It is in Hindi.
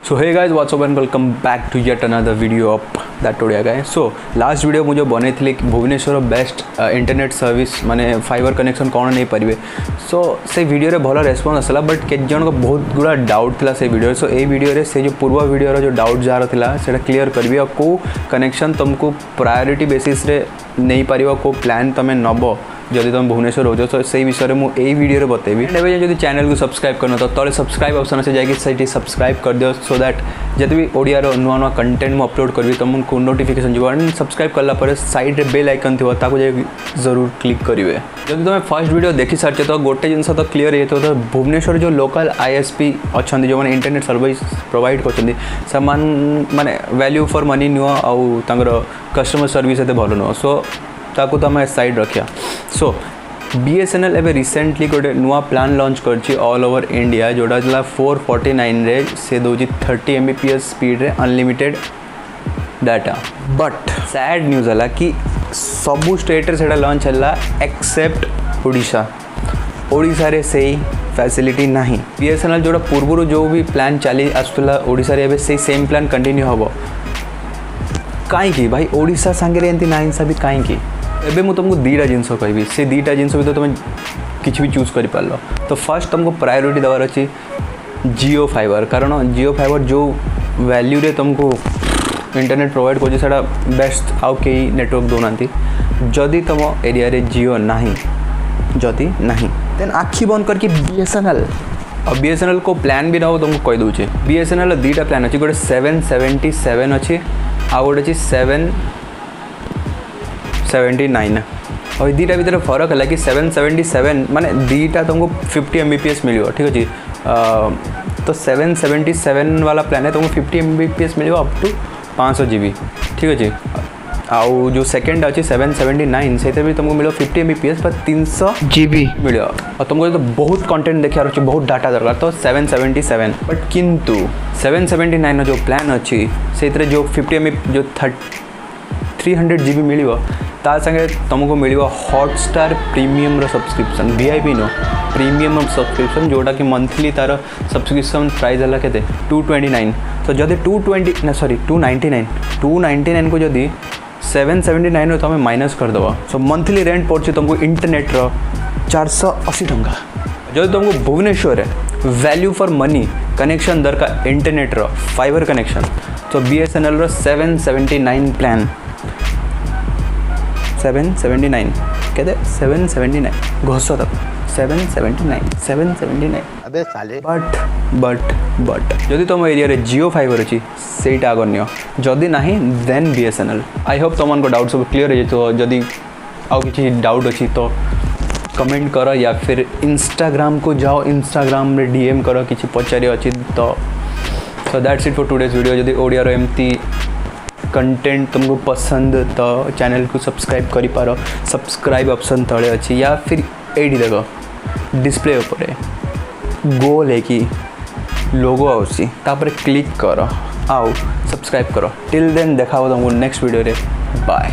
So hey guys what's up and welcome back to yet another video of that Odia guy. So last video मुझे बने थी कि भुवनेश्वर बेस्ट इंटरनेट सर्विस माने फाइबर कनेक्शन कौन नहीं पारे। सो से वीडियो रे भल रेस्पॉन्स आसला बट के जन को बहुत गुड़ा डाउट था से वीडियो। सो ए वीडियो रे से जो पूर्व वीडियो जो डाउट जार था से क्लीयर करी और कौ कनेक्शन तुमको प्रायोरीटी बेसिस रे नहीं पार कौ प्लान तुम नब जदि तुम भुवनेश्वर हो सो से विषय में मुझे बवीडियो बताइबी। एवं जब चैनल को सब्सक्राइब करना तो तले सब्सक्राइब ऑप्शन से जाकि सब्सक्राइब कर दियो सो दैट जब भी ओडिया नुआ नुआ कंटेंट मुझे अपलोड करी तुमको नोटिफिकेशन जो एंड सब्सक्राइब कलापर साइड रे बेल आइकन थी जरूर क्लिक करेंगे। जब तुम फर्स्ट वीडियो देखी सारी तो गोटे जिन तो क्लीयर हो तो भुवनेश्वर जो लोकल आईएसपी अच्छा जो मैंने इंटरनेट सर्विस प्रोवाइड कर माने वैल्यू फॉर मनी नुह आउर कस्टमर सर्विस एत भल नुह। सो ताकू तो आम साइड रखा। सो बीएसएनएल एवं रिसेंटली गोटे नुआ प्लान लॉन्च कर ऑल ओवर इंडिया जोड़ा 449 रे से दौर 30 Mbps स्पीड रे unlimited data. But sad news है कि सबू स्टेट रे लॉन्च है एक्सेप्ट ओडिशा। ओडिशा रे से फैसिलिटी नहीं। बीएसएनएल जोड़ा पूर्व जो भी प्लान चली आसूला ओडिशा रे से सेम प्लान कंटिन्यू हम कहीं भाई ओडिशा सांगे एमती ना हिंसा भी कहीं एबे मु तुमको दीटा जिनस कहि से दीटा जिनस भी तो तुम किसी भी चूज कर पार। तो फर्स्ट तुमको प्रायोरिटी देवार अच्छी जियो फाइबर कारण जियो फाइबर जो वैल्यू रे तुमको इंटरनेट प्रोवाइड कर बेस्ट आउ कई नेटवर्क दौना। जदि तुम एरिया रे जियो नहीं जदि नहीं देन आखि बंद करके बीएसएनएल और बीएसएनएल को प्लान भी ना हो तुमको कही दूचे। बीएसएनएल दीटा प्लान अच्छी गोटे 777 अच्छी आ गोटे अच्छी 779 और दीटा भर फरक है कि 777 माने दीटा तुमको 50 Mbps मिलो ठीक अच्छे। तो 777 वाला प्लान है तुमको 50 Mbps मिलो अप टू 500 GB ठीक अच्छे। आउ जो सेकेंड अच्छे 779 से भी तुमको मिलो 50 Mbps पर 300 GB मिलो और तुमको तो बहुत कंटेंट देखा अच्छे बहुत डाटा दरकार तो 777। बट किंतु 779 जो प्लान अच्छी से जो 50 MB जो 300 GB मिलो ता संगे तुमको मिलो हॉटस्टार प्रीमियम सब्सक्रिप्शन VIP नो प्रीमियम सब्सक्रिप्शन जोटा कि मंथली तार सब्सक्रिप्शन प्राइस है के 229। तो जदि 220 ना सॉरी 299 को जदि 779 तुम माइनस करदेव सो मंथली रेंट पड़े तुमको इंटरनेट 480 टंका। जब तुमको Bhubaneswar value for money connection दरकार इंटरनेट फाइबर कनेक्शन तो बीएसएनएल 779 प्लान 779 कहते 779 घोष तक 779 अबे साले। बट जदि तुम एरिया रे जियो फाइबर अच्छी से आग नि जदि ना देन बीएसएनएल। आई होप तुमको डाउट सब क्लीयर हो तो जदि आउ किसी डाउट अच्छी तो कमेंट कर या फिर इंस्टाग्राम को जाओ इंस्टाग्राम में डीएम कर किसी पचारि अच्छी तो so that's it for today's video. जदि ओडिया रो एमती कंटेंट तुमको पसंद तो चैनल को सब्सक्राइब करि पारो सब्सक्राइब ऑप्शन तले अच्छी या फिर एडी देख डिस्प्ले उपरे गोल है कि लोगो आउसी तापर क्लिक कर आउ सब्सक्राइब करो। टिल देन देखा तुमको नेक्स्ट वीडियो रे बाय।